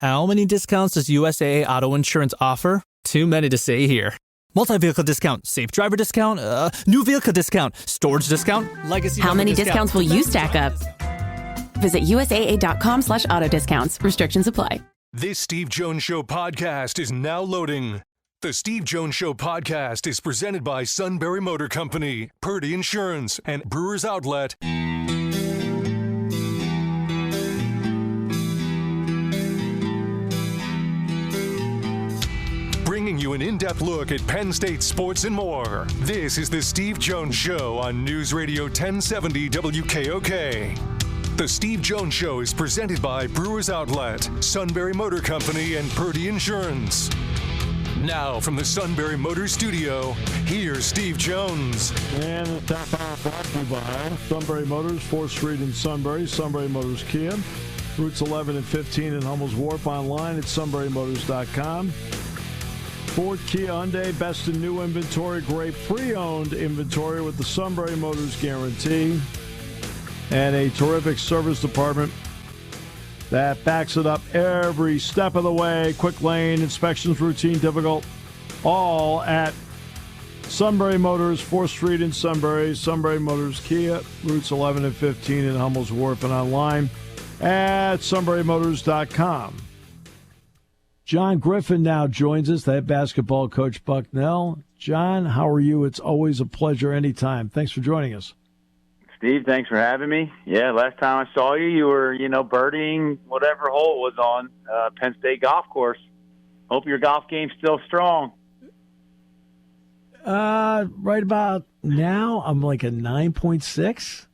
How many discounts does USAA Auto Insurance offer? Too many to say here. Multi-vehicle discount, safe driver discount, new vehicle discount, storage discount, legacy. How many discounts will you stack up? Visit USAA.com/auto discounts. Restrictions apply. This Steve Jones Show podcast is now loading. The Steve Jones Show podcast is presented by Sunbury Motor Company, Purdy Insurance, and Brewers Outlet. Bringing you an in-depth look at Penn State sports and more. This is the Steve Jones Show on News Radio 1070 WKOK. The Steve Jones Show is presented by Brewers Outlet, Sunbury Motor Company, and Purdy Insurance. Now from the Sunbury Motor Studio, here's Steve Jones. And the top hour brought to you by Sunbury Motors, 4th Street in Sunbury, Sunbury Motors Kia, routes 11 and 15 in Hummel's Wharf, online at sunburymotors.com. Ford, Kia, Hyundai, best in new inventory, great pre-owned inventory with the Sunbury Motors guarantee, and a terrific service department that backs it up every step of the way. Quick lane, inspections, routine, difficult, all at Sunbury Motors, 4th Street in Sunbury, Sunbury Motors Kia, routes 11 and 15 in Hummel's Wharf, and online at sunburymotors.com. John Griffin now joins us, the head basketball coach, Bucknell. John, how are you? It's always a pleasure anytime. Thanks for joining us. Steve, thanks for having me. Yeah, last time I saw you, you were, birdieing whatever hole it was on Penn State golf course. Hope your golf game's still strong. Right about now, I'm like a 9.6.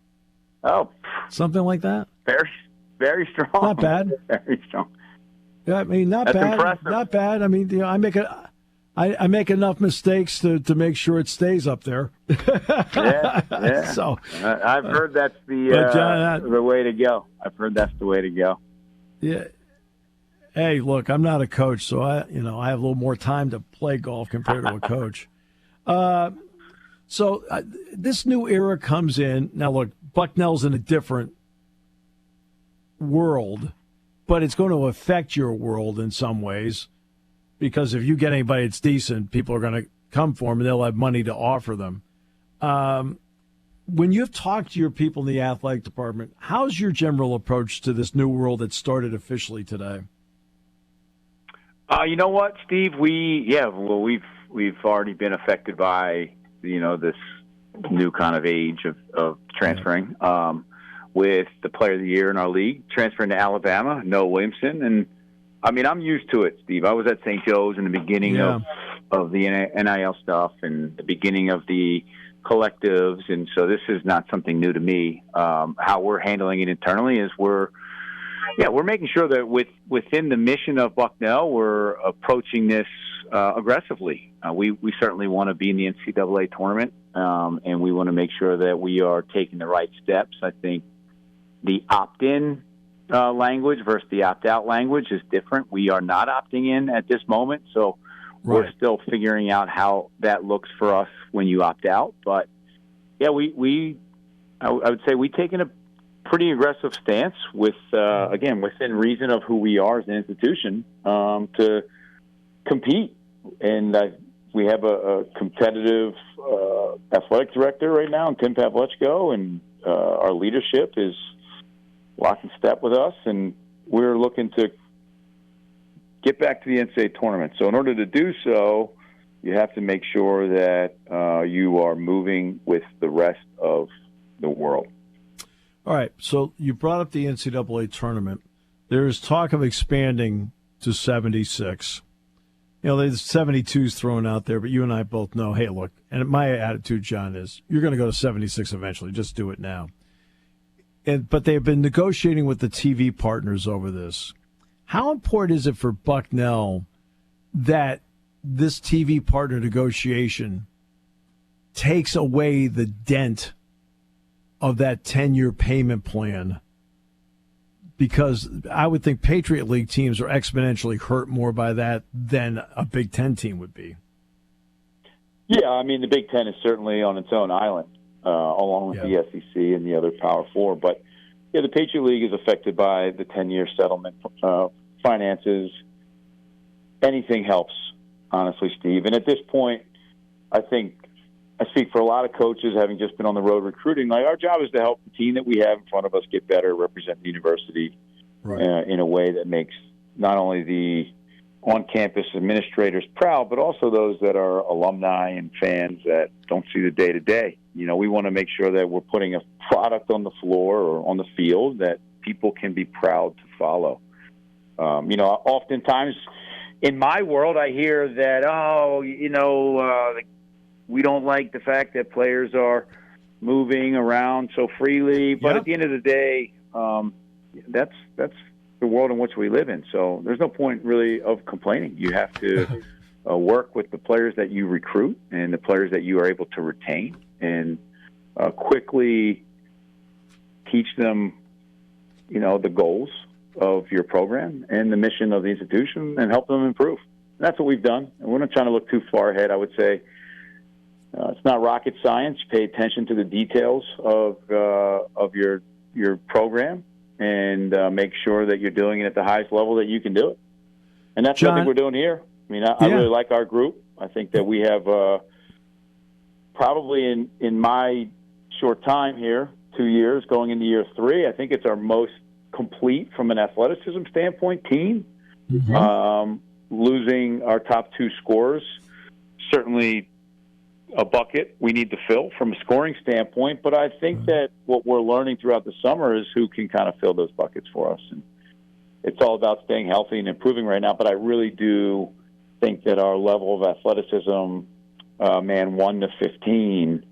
Oh. Something like that. Very, very strong. Not bad. Very strong. Yeah, I mean, not That's bad. Impressive. Not bad. I mean, I make enough mistakes to make sure it stays up there. Yeah. So I've heard that's the way to go. I've heard that's the way to go. Yeah. Hey, look, I'm not a coach, so I have a little more time to play golf compared to a coach. So this new era comes in. Now, look, Bucknell's in a different world, but it's going to affect your world in some ways. Because if you get anybody that's decent, people are going to come for them, and they'll have money to offer them. When you've talked to your people in the athletic department, how's your general approach to this new world that started officially today? You know what, Steve? We've already been affected by this new kind of age of transferring. With the Player of the Year in our league transferring to Alabama, Noah Williamson, and I mean, I'm used to it, Steve. I was at St. Joe's in the beginning of the NIL stuff and the beginning of the collectives, and so this is not something new to me. How we're handling it internally is we're making sure that within the mission of Bucknell, we're approaching this aggressively. We certainly want to be in the NCAA tournament, and we want to make sure that we are taking the right steps. I think the opt-in language versus the opt-out language is different. We are not opting in at this moment, so we're still figuring out how that looks for us when you opt out. But yeah, I would say we've taken a pretty aggressive stance with again within reason of who we are as an institution to compete, and we have a competitive athletic director right now, Tim Pavlechko, and our leadership is lock in step with us, and we're looking to get back to the NCAA tournament. So in order to do so, you have to make sure that you are moving with the rest of the world. All right, so you brought up the NCAA tournament. There is talk of expanding to 76. There's 72s thrown out there, but you and I both know, hey, look, and my attitude, John, is you're going to go to 76 eventually. Just do it now. But they've been negotiating with the TV partners over this. How important is it for Bucknell that this TV partner negotiation takes away the dent of that 10-year payment plan? Because I would think Patriot League teams are exponentially hurt more by that than a Big Ten team would be. Yeah, I mean, the Big Ten is certainly on its own island, along with the SEC and the other Power Four. But, yeah, the Patriot League is affected by the 10-year settlement finances, anything helps, honestly, Steve. And at this point, I think I speak for a lot of coaches, having just been on the road recruiting. Like, our job is to help the team that we have in front of us get better, represent the university in a way that makes not only the on-campus administrators proud, but also those that are alumni and fans that don't see the day-to-day. You know, we want to make sure that we're putting a product on the floor or on the field that people can be proud to follow. You know, oftentimes in my world, I hear that, we don't like the fact that players are moving around so freely. But at the end of the day, that's the world in which we live in. So there's no point really of complaining. You have to work with the players that you recruit and the players that you are able to retain, and quickly teach them, the goals of your program and the mission of the institution, and help them improve. And that's what we've done. And we're not trying to look too far ahead. I would say it's not rocket science. Pay attention to the details of your program, and make sure that you're doing it at the highest level that you can do it. And that's what I think we're doing here. I mean, I really like our group. I think that we have probably in my short time here, 2 years, going into year 3, I think it's our most complete from an athleticism standpoint team. Mm-hmm. Losing our top 2 scorers, certainly a bucket we need to fill from a scoring standpoint, but I think that what we're learning throughout the summer is who can kind of fill those buckets for us. And it's all about staying healthy and improving right now, but I really do think that our level of athleticism, man 1 to 15,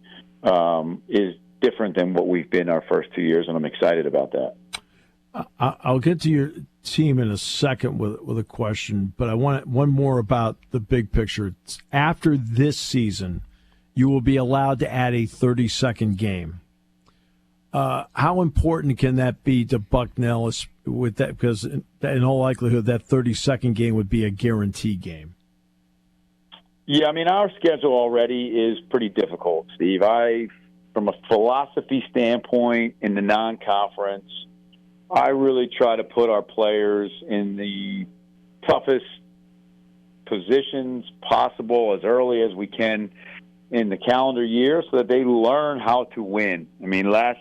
is different than what we've been our first 2 years, and I'm excited about that. I'll get to your team in a second with a question, but I want one more about the big picture. After this season, you will be allowed to add a 30-second game. How important can that be to Bucknell with that? Because in all likelihood, that 30-second game would be a guarantee game. Yeah, I mean, our schedule already is pretty difficult, Steve. From a philosophy standpoint, in the non-conference, I really try to put our players in the toughest positions possible as early as we can in the calendar year, so that they learn how to win. I mean, last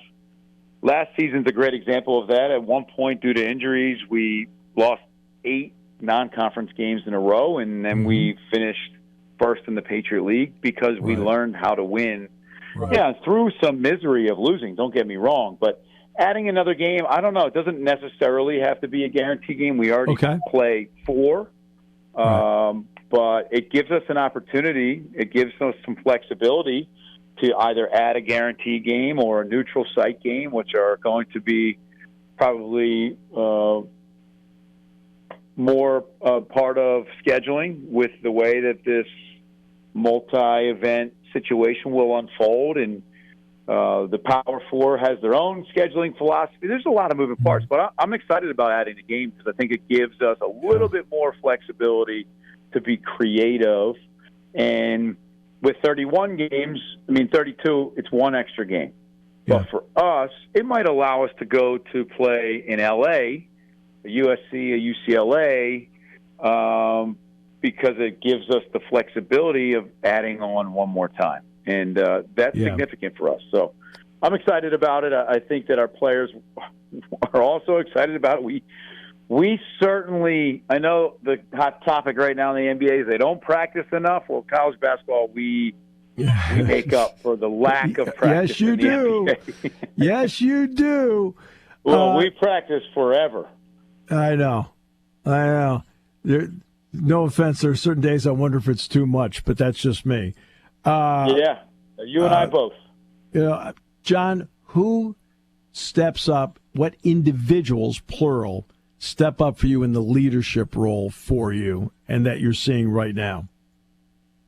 season's a great example of that. At one point, due to injuries, we lost 8 non-conference games in a row, and then we finished first in the Patriot League because we learned how to win. Right. Yeah, through some misery of losing, don't get me wrong, but adding another game, I don't know. It doesn't necessarily have to be a guarantee game. We already play 4. But it gives us an opportunity. It gives us some flexibility to either add a guarantee game or a neutral site game, which are going to be probably more part of scheduling with the way that this multi-event situation will unfold. And the Power 4 has their own scheduling philosophy. There's a lot of moving parts, but I'm excited about adding the game because I think it gives us a little bit more flexibility to be creative. And with 31 games, 32, it's 1 extra game. Yeah. But for us, it might allow us to go to play in L.A., a USC, a UCLA, because it gives us the flexibility of adding on one more time. And that's significant for us. So I'm excited about it. I think that our players are also excited about it. We certainly, I know the hot topic right now in the NBA is they don't practice enough. Well, college basketball, we make up for the lack of practice. Yes, you do. Yes, you do. Well, we practice forever. I know. No offense, there are certain days I wonder if it's too much, but that's just me. You and I both. John, who steps up, what individuals, plural, step up for you in the leadership role for you and that you're seeing right now?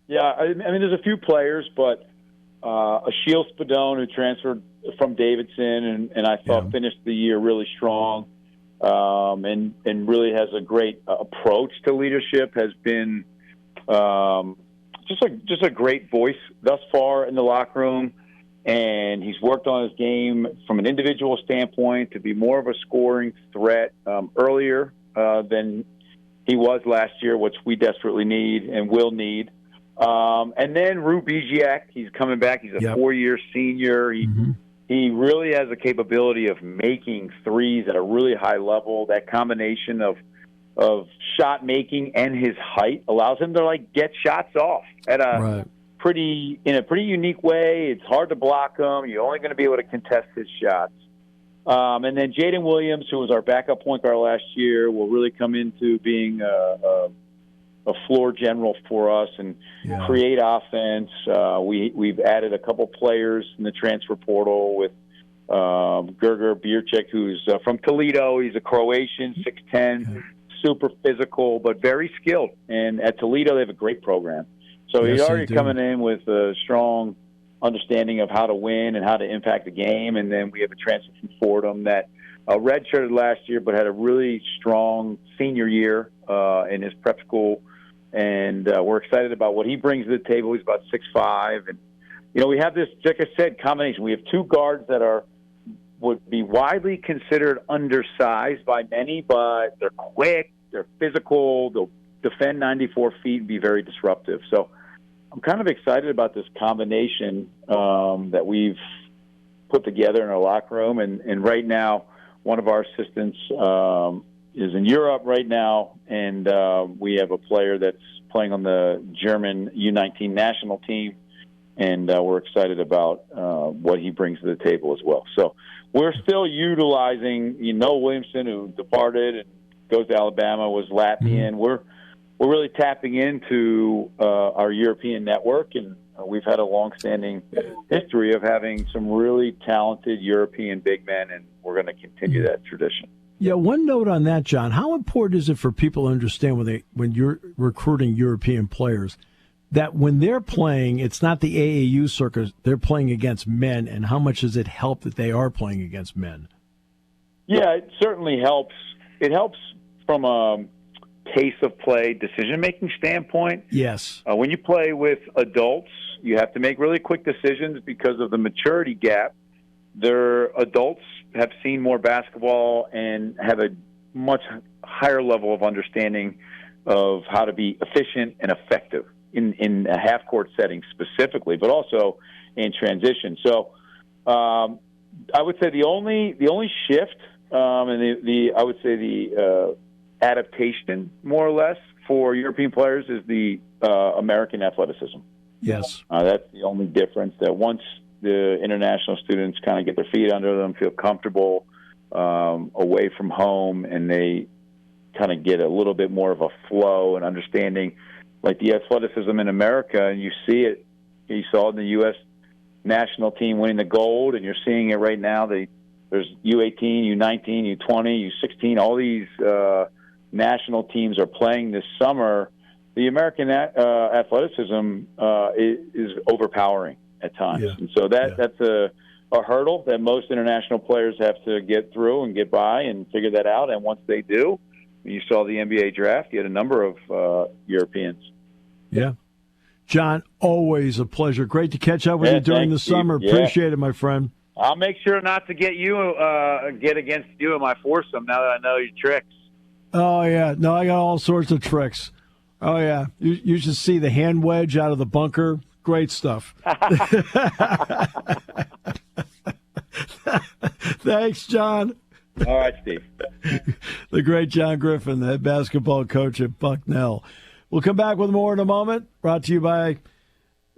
Yeah, there's a few players, but Achille Spadone, who transferred from Davidson and I thought finished the year really strong, and really has a great approach to leadership, has been just a great voice thus far in the locker room. And he's worked on his game from an individual standpoint to be more of a scoring threat earlier than he was last year, which we desperately need and will need. And then Rue Biziak, he's coming back. He's a 4-year senior. He really has the capability of making threes at a really high level. That combination of shot making and his height allows him to get shots off at a pretty unique way. It's hard to block him. You're only going to be able to contest his shots. And then Jaden Williams, who was our backup point guard last year, will really come into being a floor general for us and create offense. We've added a couple players in the transfer portal with Gerger Bierchek, who's from Toledo. He's a Croatian, 6'10", super physical, but very skilled. And at Toledo, they have a great program. So he's already coming in with a strong understanding of how to win and how to impact the game. And then we have a transfer from Fordham that redshirted last year but had a really strong senior year in his prep school. And we're excited about what he brings to the table. He's about 6'5". And, we have this, like I said, combination. We have two guards that would be widely considered undersized by many, but they're quick, they're physical, they'll defend 94 feet and be very disruptive. So I'm kind of excited about this combination that we've put together in our locker room. And right now, one of our assistants is in Europe right now, and we have a player that's playing on the German U19 national team, and we're excited about what he brings to the table as well. So we're still utilizing, Williamson, who departed and goes to Alabama, was Latvian. We're really tapping into our European network, and we've had a long-standing history of having some really talented European big men, and we're going to continue that tradition. Yeah, one note on that, John. How important is it for people to understand when you're recruiting European players that when they're playing, it's not the AAU circuit, they're playing against men, and how much does it help that they are playing against men? Yeah, it certainly helps. It helps from a pace of play, decision-making standpoint. Yes. When you play with adults, you have to make really quick decisions because of the maturity gap. Their adults have seen more basketball and have a much higher level of understanding of how to be efficient and effective in a half-court setting specifically, but also in transition. So I would say the only shift and I would say the adaptation, more or less, for European players is the American athleticism. Yes. That's the only difference, that once the international students kind of get their feet under them, feel comfortable away from home, and they kind of get a little bit more of a flow and understanding, like the athleticism in America, and you see it. You saw it in the U.S. national team winning the gold, and you're seeing it right now. There's U18, U19, U20, U16, all these national teams are playing this summer. The American athleticism is overpowering at times. Yeah. And so that's a hurdle that most international players have to get through and get by and figure that out. And once they do, you saw the NBA draft, you had a number of Europeans. Yeah. John, always a pleasure. Great to catch up with you during the summer. Yeah. Appreciate it, my friend. I'll make sure not to get against you in my foursome now that I know your tricks. Oh, yeah. No, I got all sorts of tricks. Oh, yeah. You should see the hand wedge out of the bunker. Great stuff. Thanks, John. All right, Steve. The great John Griffin, the head basketball coach at Bucknell. We'll come back with more in a moment. Brought to you by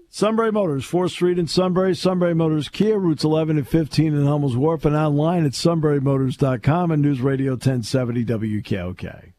Sunbury Motors, 4th Street in Sunbury. Sunbury Motors Kia, routes 11 and 15 in Hummels Wharf, and online at sunburymotors.com and News Radio 1070 WKOK.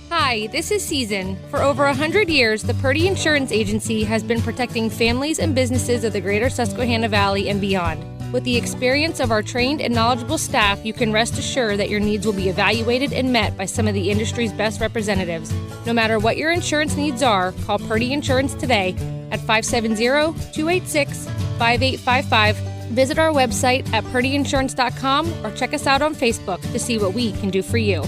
Hi, this is Season. For over 100 years, the Purdy Insurance Agency has been protecting families and businesses of the greater Susquehanna Valley and beyond. With the experience of our trained and knowledgeable staff, you can rest assured that your needs will be evaluated and met by some of the industry's best representatives. No matter what your insurance needs are, call Purdy Insurance today at 570-286-5855. Visit our website at purdyinsurance.com or check us out on Facebook to see what we can do for you.